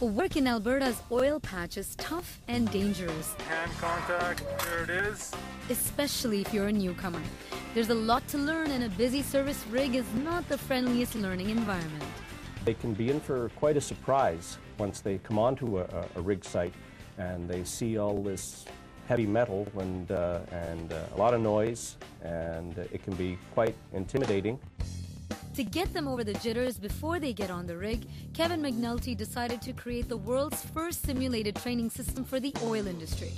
Work in Alberta's oil patch is tough and dangerous. Hand contact, there it is. Especially if you're a newcomer. There's a lot to learn, and a busy service rig is not the friendliest learning environment. They can be in for quite a surprise once they come onto a rig site and they see all this heavy metal and a lot of noise, and it can be quite intimidating. To get them over the jitters before they get on the rig, Kevin McNulty decided to create the world's first simulated training system for the oil industry.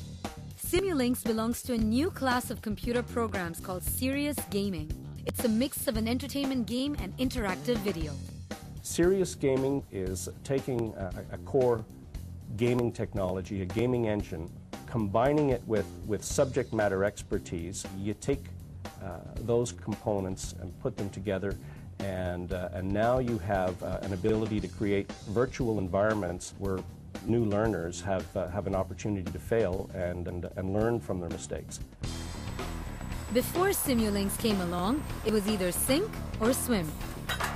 Simulinx belongs to a new class of computer programs called serious gaming. It's a mix of an entertainment game and interactive video. Serious gaming is taking a core gaming technology, a gaming engine, combining it with subject matter expertise. You take those components and put them together, and now you have an ability to create virtual environments where new learners have an opportunity to fail and learn from their mistakes. Before Simulinx came along, it was either sink or swim.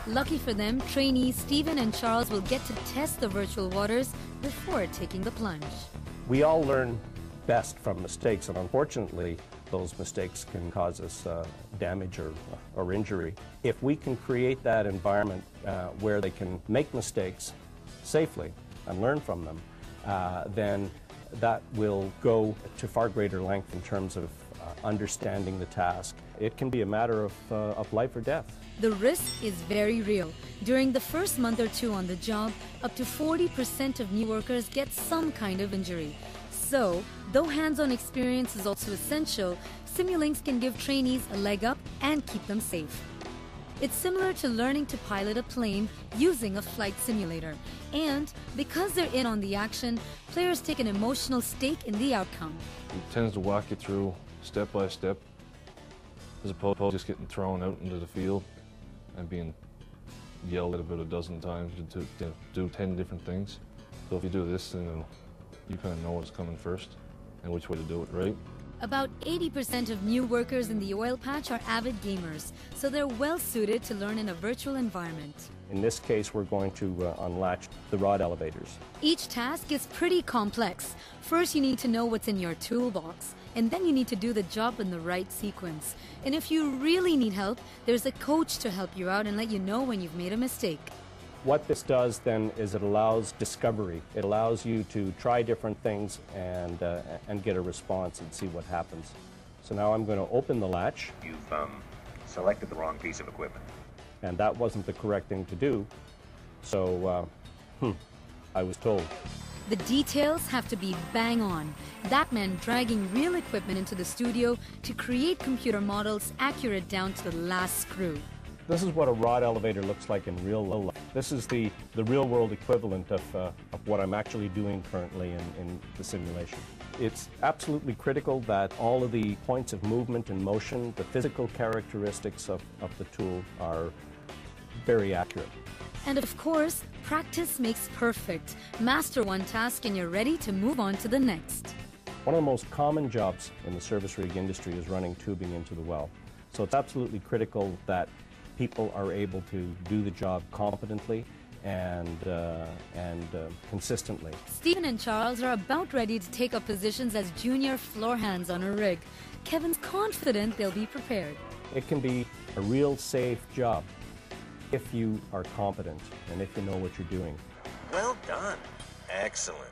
Lucky for them, trainees Stephen and Charles will get to test the virtual waters before taking the plunge. We all learn best from mistakes, and unfortunately those mistakes can cause us damage or injury. If we can create that environment where they can make mistakes safely and learn from them, then that will go to far greater length in terms of understanding the task. It can be a matter of life or death. The risk is very real. During the first month or two on the job, up to 40% of new workers get some kind of injury. So, though hands-on experience is also essential, Simulinx can give trainees a leg up and keep them safe. It's similar to learning to pilot a plane using a flight simulator. And because they're in on the action, players take an emotional stake in the outcome. It tends to walk you through step by step, as opposed to just getting thrown out into the field and being yelled at about a dozen times to do 10 different things. So if you do this, then you kind of know what's coming first and which way to do it right. About 80% of new workers in the oil patch are avid gamers, so they're well suited to learn in a virtual environment. In this case, we're going to unlatch the rod elevators. Each task is pretty complex. First, you need to know what's in your toolbox, and then you need to do the job in the right sequence. And if you really need help, there's a coach to help you out and let you know when you've made a mistake. What this does then is it allows discovery. It allows you to try different things and get a response and see what happens. So now I'm going to open the latch. You've selected the wrong piece of equipment. And that wasn't the correct thing to do. So, I was told. The details have to be bang on. That meant dragging real equipment into the studio to create computer models accurate down to the last screw. This is what a rod elevator looks like in real life. This is the real-world equivalent of what I'm actually doing currently in the simulation. It's absolutely critical that all of the points of movement and motion, the physical characteristics of the tool are very accurate. And of course, practice makes perfect. Master one task and you're ready to move on to the next. One of the most common jobs in the service rig industry is running tubing into the well. So it's absolutely critical that people are able to do the job competently and consistently. Stephen and Charles are about ready to take up positions as junior floor hands on a rig. Kevin's confident they'll be prepared. It can be a real safe job if you are competent and if you know what you're doing. Well done. Excellent.